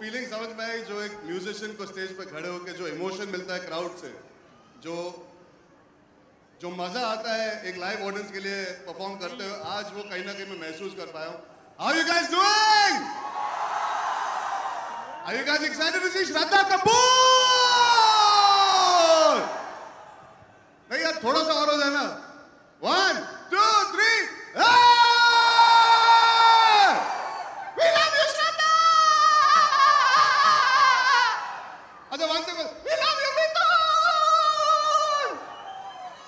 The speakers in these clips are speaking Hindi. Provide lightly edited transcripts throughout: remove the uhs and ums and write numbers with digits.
फीलिंग समझ में आई जो एक म्यूजिशियन को स्टेज पे खड़े होकर जो इमोशन मिलता है क्राउड से, जो मजा आता है एक लाइव ऑडियंस के लिए परफॉर्म करते हुए, आज वो कहीं ना कहीं मैं महसूस कर पाया हूं. How you guys doing? Are you guys excited to see Shraddha Kapoor? नहीं यार, थोड़ा सा और हो जाए ना. 1, 2, 3. We love you, Shraddha. अच्छा, 1 second. We love you, Mithun.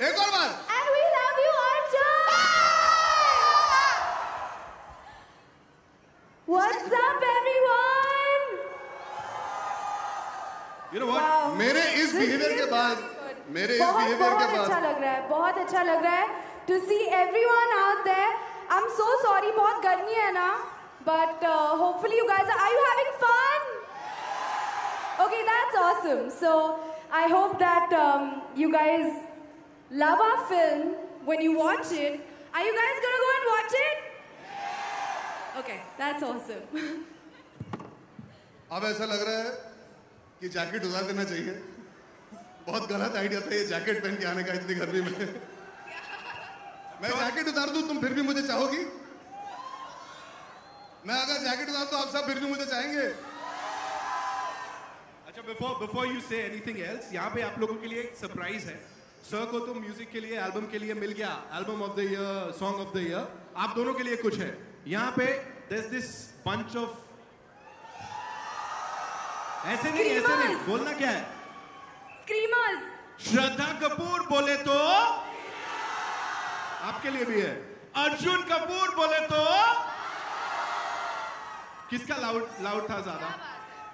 एक और बार. And we love you, Arjun. What's up, everyone? You know what? Wow. मेरे इस बिहेवियर के बाद, बहुत अच्छा लग रहा है, बहुत अच्छा लग रहा है to see everyone out there. I'm so sorry, बहुत गर्मी है ना, but hopefully you guys are you having fun? Okay, that's awesome. So I hope that you guys love our film when you watch it. Are you guys gonna go and watch it? Okay, that's awesome. अब ऐसा लग रहा है कि जैकेट उतार देना चाहिए. बहुत गलत आइडिया था ये जैकेट पहन के आने का इतनी गर्मी में. मैं जैकेट उतार दूं तुम फिर भी मुझे चाहोगी? मैं अगर जैकेट उतार दूं आप सब फिर भी मुझे चाहेंगे? अच्छा, before you say anything else, यहाँ पे आप लोगों के लिए एक सरप्राइज है. सर को तो म्यूजिक के लिए, एल्बम के लिए मिल गया album of the year, song of the year. आप दोनों के लिए कुछ है यहाँ पे. there's this bunch of ऐसे नहीं बोलना क्या है? Screamers. श्रद्धा कपूर बोले तो आपके लिए भी है. अर्जुन कपूर बोले तो किसका लाउड था ज्यादा?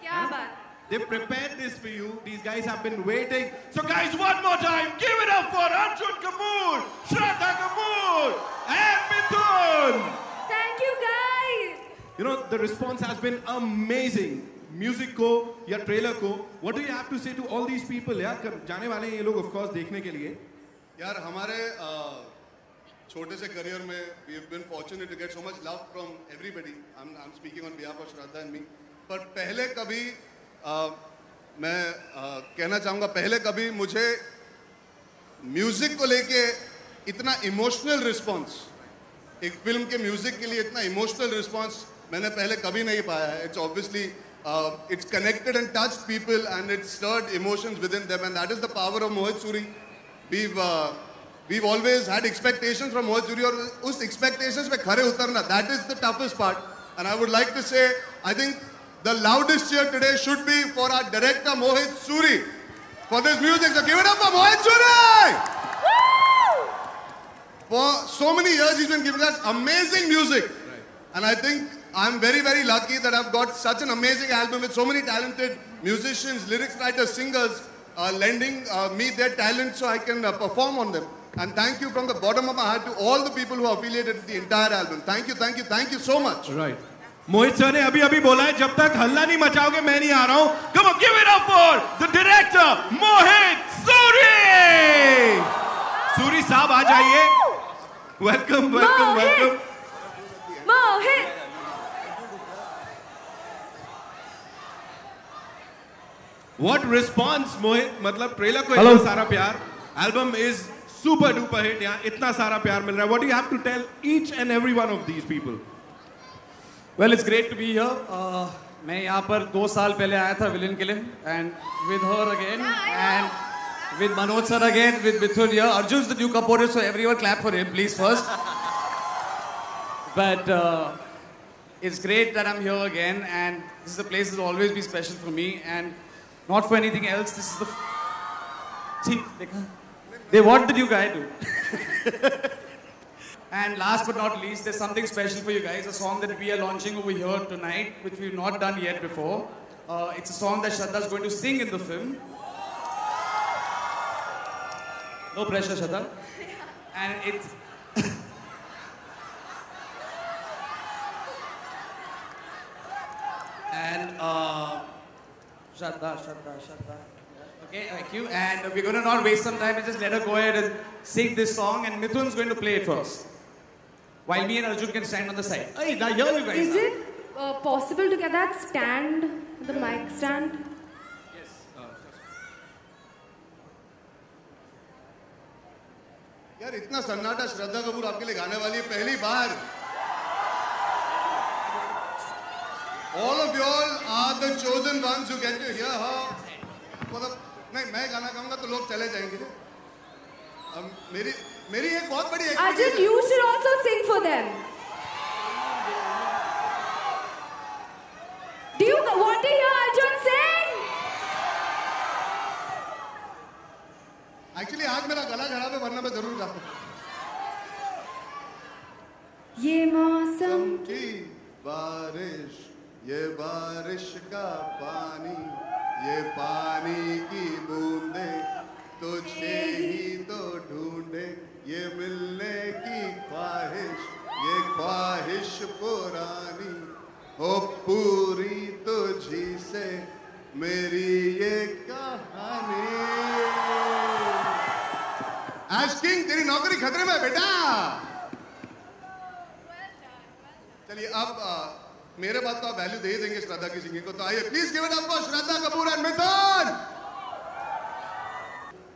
क्या बात? They prepared this for you. These guys have been waiting. So guys, one more time, give it up for Arjun Kapoor, Shraddha Kapoor, and Mithun. Thank you guys. You know, the response has been amazing. Music को या ट्रेलर को, what do you have to say to all these people? यार जाने वाले हैं ये लोग of course देखने के लिए. यार हमारे छोटे से करियर में we have been fortunate to get so much love from everybody. I'm speaking on behalf of Shraddha and me. पर पहले कभी मैं कहना चाहूँगा, पहले कभी मुझे म्यूजिक को लेके इतना इमोशनल रिस्पॉन्स, एक फिल्म के म्यूजिक के लिए इतना इमोशनल रिस्पॉन्स मैंने पहले कभी नहीं पाया है. It's obviously it's connected and touched people and it stirred emotions within them, and that is the power of Mohit Suri. We've always had expectations from Mohit Suri, और उस expectations पे खरे उतरना, that is the toughest part. And I would like to say, I think the loudest cheer today should be for our director Mohit Suri for this music. So give it up for Mohit Suri! Woo! For so many years he's been giving us amazing music. Right. And I think I'm very, very lucky that I've got such an amazing album with so many talented musicians, lyrics writers, singers lending me their talent so I can perform on them. And thank you from the bottom of my heart to all the people who are affiliated with the entire album. Thank you, thank you, thank you so much. Right. Mohit sir ने अभी बोला है जब तक हल्ला नहीं मचाओगे मैं नहीं आ रहा हूं. Come on, give it up for the director Mohit Suri. Suri साहब आ जाइए. Welcome, welcome, welcome. Mohit. What response, Mohit? मतलब ट्रेलर को इतना सारा प्यार, album is super duper hit, यहाँ इतना सारा प्यार मिल रहा है. What do you have to tell each and every one of these people? Well, it's great to be here. मैं यहाँ पर 2 साल पहले आया था विलन के लिए, and with her again, and with Manoj sir again, with Mithun here. Arjun's the new composer, so everyone clap for him, please first. But it's great that I'm here again, and this is a place that will always be special for me, and not for anything else. This is the. See, they what did you guys do? And last but not least, there's something special for you guys, a song that we are launching over here tonight, which we've not done yet before. It's a song that Shraddha is going to sing in the film. No pressure, Shraddha. And it's... and Shraddha. Okay, thank you. And we're going to not waste some time and just let her go ahead and sing this song, and Mithun's going to play it first. While me and Arjun can stand on the side. Hey, now here you guys. Is it? possible to get that stand, the mic stand? Yes. यार इतना सन्नाटा श्रद्धा कपूर आपके लिए गाने वाली है पहली बार. All of you all are the chosen ones who get to hear her. मतलब नहीं मैं गाना गाऊंगा तो लोग चले जाएंगे. मेरी एक बहुत बड़ी Arjun, you should also sing for them. Do you want to hear Arjun sing? Actually आज मेरा गला खराब है वरना मैं जरूर गाता. ये मौसम की बारिश, ये बारिश का पानी, ये पानी की बूंदे तुझे ही तो ढूंढे, ये मिलने की ख्वाहिश, ये ख्वाहिश पुरानी हो पूरी तुझी से मेरी ये कहानी. एश किंग तेरी नौकरी खतरे में बेटा. चलिए अब मेरे बात तो आप वैल्यू दे ही देंगे श्रद्धा की सिंगिंग को, तो आइए please give it up for Shraddha Kapoor and Mithun.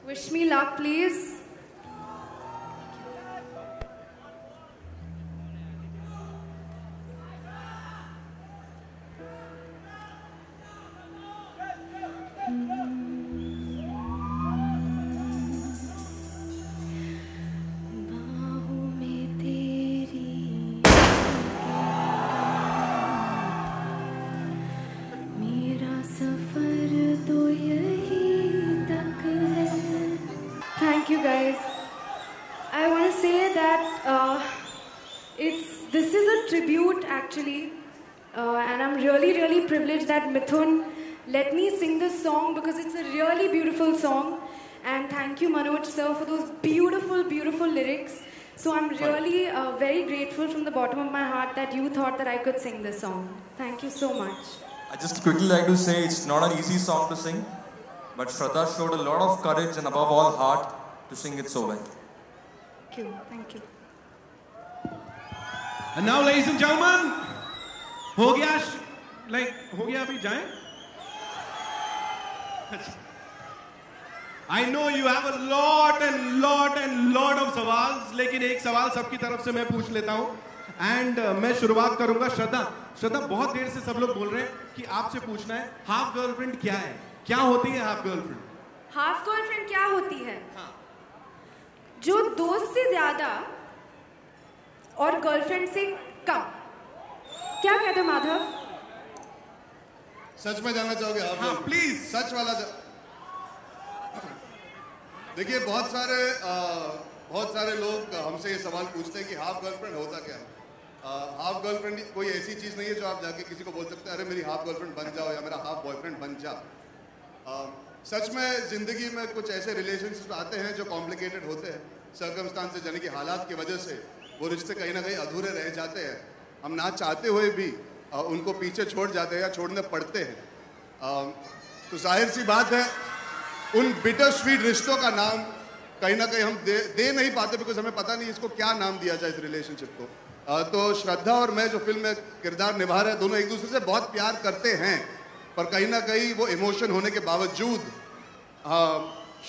Wish me luck, please. Thank you guys. I want to say that this is a tribute actually, and I'm really privileged that Mithun let me sing this song because it's a really beautiful song. And thank you Manoj sir for those beautiful lyrics. So I'm really very grateful from the bottom of my heart that you thought that I could sing this song. Thank you so much. I just quickly like to say it's not an easy song to sing, but Shraddha showed a lot of courage and above all heart to sing it so well. Thank you. And now, ladies and gentlemen, हो गया अभी जाएं? I know you have a lot of सवाल, लेकिन एक सवाल सबकी तरफ से मैं पूछ लेता हूँ. एंड मैं शुरुआत करूंगा श्रद्धा बहुत देर से सब लोग बोल रहे हैं कि आपसे पूछना है हाफ गर्लफ्रेंड क्या है, क्या होती है हाफ गर्लफ्रेंड? हाफ गर्लफ्रेंड क्या होती है? जो दोस्त से ज्यादा और गर्लफ्रेंड से कम. क्या कहते हैं माधव? सच में जानना चाहोगे आप? हाँ प्लीज सच वाला देखिए बहुत सारे लोग हमसे ये सवाल पूछते हैं कि हाफ गर्लफ्रेंड होता क्या है. हाफ गर्लफ्रेंड कोई ऐसी चीज नहीं है जो आप जाके किसी को बोल सकते हैं अरे मेरी हाफ गर्लफ्रेंड बन जाओ या मेरा हाफ बॉयफ्रेंड बन जा. सच में जिंदगी में कुछ ऐसे रिलेशनशिप आते हैं जो कॉम्प्लिकेटेड होते हैं, सर्कमस्टांसेस यानी कि हालात की वजह से वो रिश्ते कहीं ना कहीं अधूरे रह जाते हैं. हम ना चाहते हुए भी उनको पीछे छोड़ जाते हैं या छोड़ने पड़ते हैं. तो जाहिर सी बात है उन बिटर स्वीट रिश्तों का नाम कहीं ना कहीं हम दे नहीं पाते बिकॉज हमें पता नहीं इसको क्या नाम दिया जाए इस रिलेशनशिप को. तो श्रद्धा और मैं जो फिल्म में किरदार निभा रहे हैं दोनों एक दूसरे से बहुत प्यार करते हैं, पर कहीं ना कहीं वो इमोशन होने के बावजूद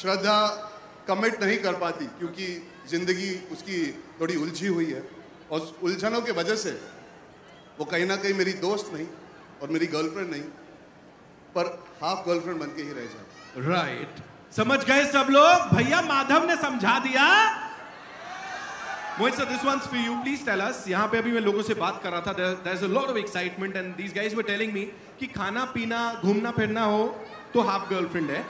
श्रद्धा कमिट नहीं कर पाती क्योंकि ज़िंदगी उसकी थोड़ी उलझी हुई है और उलझनों की वजह से वो कहीं ना कहीं मेरी दोस्त नहीं और मेरी गर्लफ्रेंड नहीं पर हाफ गर्लफ्रेंड बन के ही रह जाए. राइट समझ गए सब लोग? भैया माधव ने समझा दिया. Mohit sir, this one's for you, please tell us. यहाँ पे अभी मैं लोगों से बात कर रहा था, there is a lot of excitement and these guys were telling me कि खाना पीना घूमना फिरना हो तो हाफ गर्लफ्रेंड है,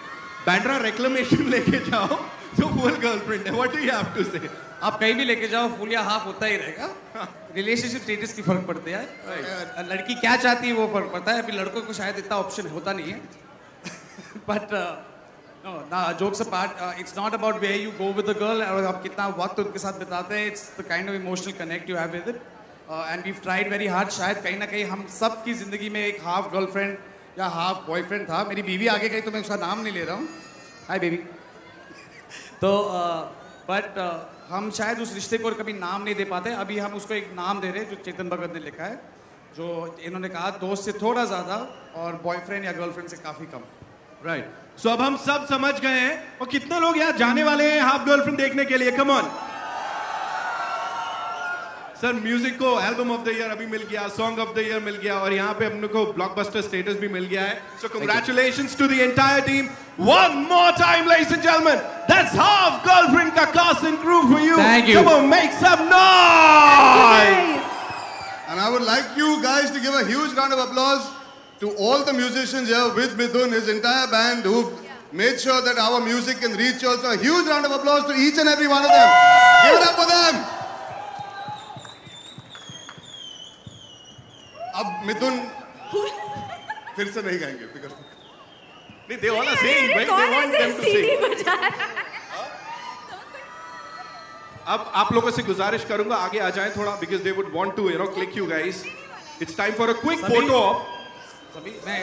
बैंड्रा रेक्लेमेशन लेके जाओ तो फुल गर्लफ्रेंड है. What do you have to say? आप कहीं भी लेके जाओ फुल या हाफ होता ही रहेगा. रिलेशनशिप स्टेटस की फर्क पड़ते हैं. लड़की क्या चाहती है वो फर्क पड़ता है. अभी लड़कों को शायद इतना ऑप्शन होता नहीं है. But no, jokes apart, it's not about where you go with the girl और आप कितना वक्त उनके साथ बिताते हैं. It's the kind of emotional connect you have with it. And we've tried very hard. शायद कहीं ना कहीं हम सब की जिंदगी में एक हाफ गर्लफ्रेंड या हाफ बॉयफ्रेंड था. मेरी बीवी आगे गई तो मैं उसका नाम नहीं ले रहा हूँ. Hi baby. तो बट हम शायद उस रिश्ते को कभी नाम नहीं दे पाते. अभी हम उसको एक नाम दे रहे हैं जो चेतन भगत ने लिखा है. जो इन्होंने कहा दोस्त से थोड़ा ज़्यादा और बॉयफ्रेंड या गर्लफ्रेंड से काफ़ी कम। राइट, सो अब हम सब समझ गए हैं। और कितने लोग यहाँ जाने वाले हैं हाफ गर्लफ्रेंड देखने के लिए? Come on sir. म्यूजिक को एल्बम ऑफ द ईयर अभी मिल गया, सॉन्ग ऑफ द ईयर मिल गया, और यहाँ पे अपने को ब्लॉकबस्टर स्टेटस भी मिल गया है। So congratulations to the entire team. One more time ladies and gentleman, that's Half Girlfriend का cast and crew for you. Thank you. Come on, make some noise. And I would like you guys to give a huge round of applause to all the musicians here with Mithun, his entire band, who made sure that our music can reach also. A huge round of applause to each and every one of them. Give it up for them. अब मिथुन फिर से नहीं गाएंगे, फिकर नहीं, they all are saying, they want them to sing. अब आप लोगों से गुजारिश करूंगा आगे आ जाएं थोड़ा, because they would want to, click you guys. It's time for a quick photo op. सभी मैं